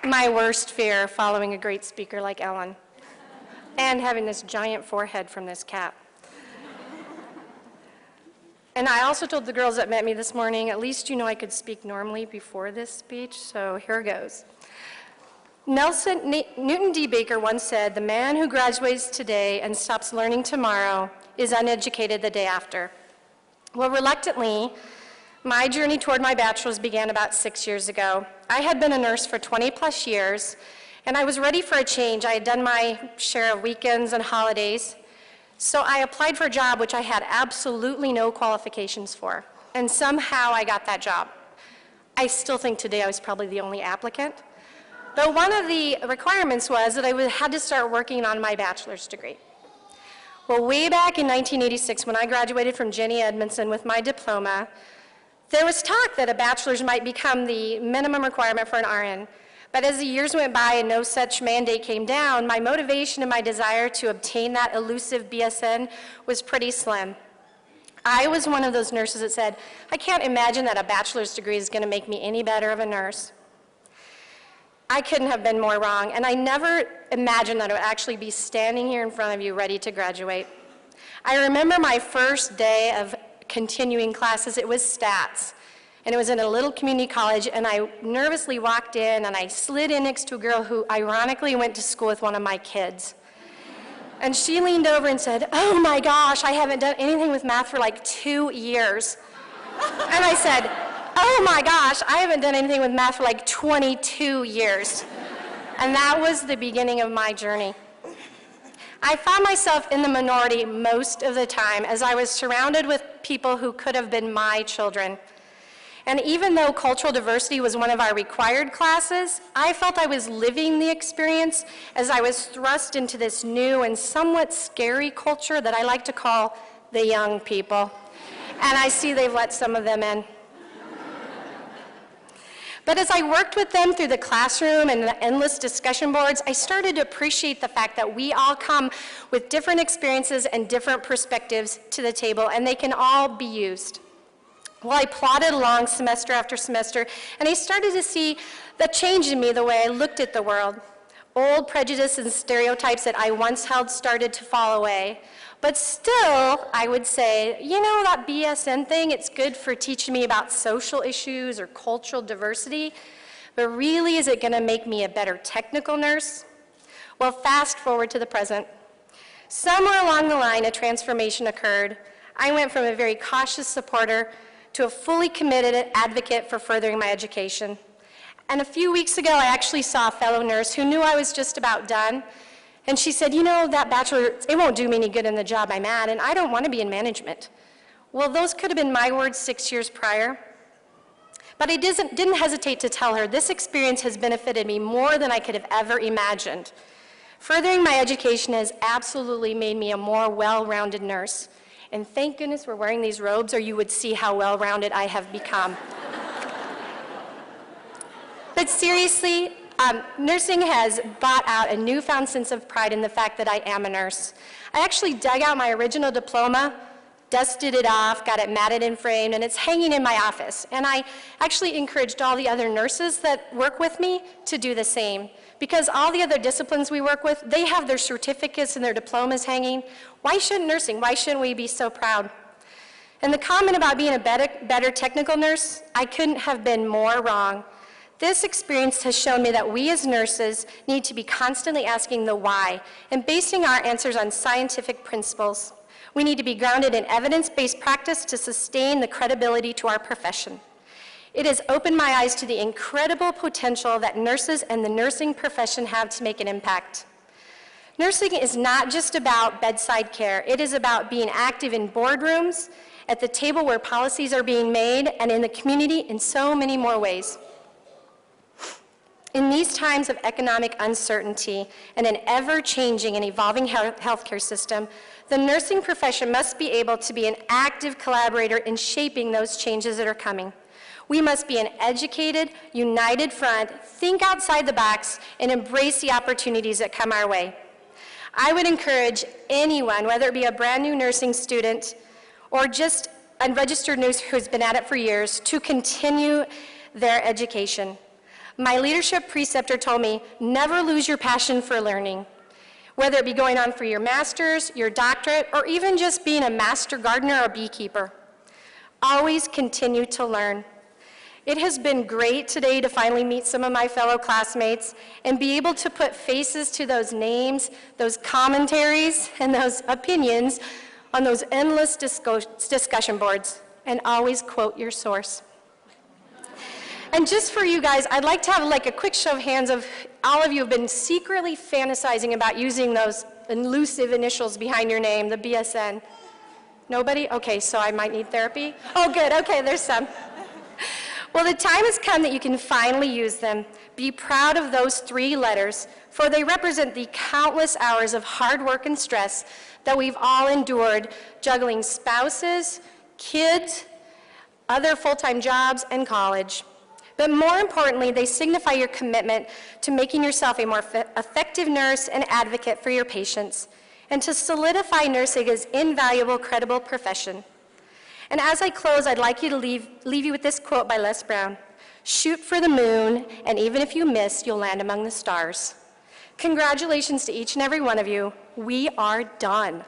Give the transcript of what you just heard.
my worst fear following a great speaker like Ellen, and having this giant forehead from this cap. And I also told the girls that met me this morning, at least you know I could speak normally before this speech, so here goes. Newton D. Baker once said, "The man who graduates today and stops learning tomorrow is uneducated the day after." Well, reluctantly, my journey toward my bachelor's began about 6 years ago. I had been a nurse for 20 plus years, and I was ready for a change. I had done my share of weekends and holidays. So I applied for a job which I had absolutely no qualifications for, and somehow I got that job. I still think today I was probably the only applicant, but one of the requirements was that I had to start working on my bachelor's degree. Well, way back in 1986, when I graduated from Jenny Edmondson with my diploma, there was talk that a bachelor's might become the minimum requirement for an RN. But as the years went by and no such mandate came down, my motivation and my desire to obtain that elusive BSN was pretty slim. I was one of those nurses that said, I can't imagine that a bachelor's degree is going to make me any better of a nurse. I couldn't have been more wrong, and I never imagined that I would actually be standing here in front of you ready to graduate. I remember my first day of continuing classes. It was stats. And it was in a little community college, and I nervously walked in, and I slid in next to a girl who ironically went to school with one of my kids. And she leaned over and said, "Oh my gosh, I haven't done anything with math for like 2 years." And I said, "Oh my gosh, I haven't done anything with math for like 22 years. And that was the beginning of my journey. I found myself in the minority most of the time as I was surrounded with people who could have been my children. And even though cultural diversity was one of our required classes, I felt I was living the experience as I was thrust into this new and somewhat scary culture that I like to call the young people. And I see they've let some of them in. But as I worked with them through the classroom and the endless discussion boards, I started to appreciate the fact that we all come with different experiences and different perspectives to the table, and they can all be used. Well, I plodded along semester after semester, and I started to see the change in me, the way I looked at the world. Old prejudices and stereotypes that I once held started to fall away. But still, I would say, you know, that BSN thing, it's good for teaching me about social issues or cultural diversity, but really, is it going to make me a better technical nurse? Well, fast forward to the present. Somewhere along the line, a transformation occurred. I went from a very cautious supporter to a fully committed advocate for furthering my education. And a few weeks ago, I actually saw a fellow nurse who knew I was just about done. And she said, you know, that bachelor, it won't do me any good in the job I'm at, and I don't want to be in management. Well, those could have been my words 6 years prior. But I didn't hesitate to tell her, this experience has benefited me more than I could have ever imagined. Furthering my education has absolutely made me a more well-rounded nurse. And thank goodness we're wearing these robes, or you would see how well-rounded I have become. But seriously, nursing has brought out a newfound sense of pride in the fact that I am a nurse. I actually dug out my original diploma, dusted it off, got it matted and framed, and it's hanging in my office. And I actually encouraged all the other nurses that work with me to do the same. Because all the other disciplines we work with, they have their certificates and their diplomas hanging. Why shouldn't nursing? Why shouldn't we be so proud? And the comment about being a better technical nurse, I couldn't have been more wrong. This experience has shown me that we as nurses need to be constantly asking the why and basing our answers on scientific principles. We need to be grounded in evidence-based practice to sustain the credibility to our profession. It has opened my eyes to the incredible potential that nurses and the nursing profession have to make an impact. Nursing is not just about bedside care. It is about being active in boardrooms, at the table where policies are being made, and in the community in so many more ways. In these times of economic uncertainty and an ever-changing and evolving healthcare system, the nursing profession must be able to be an active collaborator in shaping those changes that are coming. We must be an educated, united front, think outside the box, and embrace the opportunities that come our way. I would encourage anyone, whether it be a brand new nursing student or just a registered nurse who's been at it for years, to continue their education. My leadership preceptor told me, never lose your passion for learning. Whether it be going on for your master's, your doctorate, or even just being a master gardener or beekeeper. Always continue to learn. It has been great today to finally meet some of my fellow classmates and be able to put faces to those names, those commentaries, and those opinions on those endless discussion boards, and always quote your source. And just for you guys, I'd like to have like a quick show of hands of all of you have been secretly fantasizing about using those elusive initials behind your name, the BSN. Nobody? Okay, so I might need therapy. Oh, good, okay, there's some. Well, the time has come that you can finally use them. Be proud of those 3 letters, for they represent the countless hours of hard work and stress that we've all endured juggling spouses, kids, other full-time jobs, and college. But more importantly, they signify your commitment to making yourself a more effective nurse and advocate for your patients, and to solidify nursing as invaluable, credible profession. And as I close, I'd like you to leave you with this quote by Les Brown. Shoot for the moon, and even if you miss, you'll land among the stars. Congratulations to each and every one of you. We are done.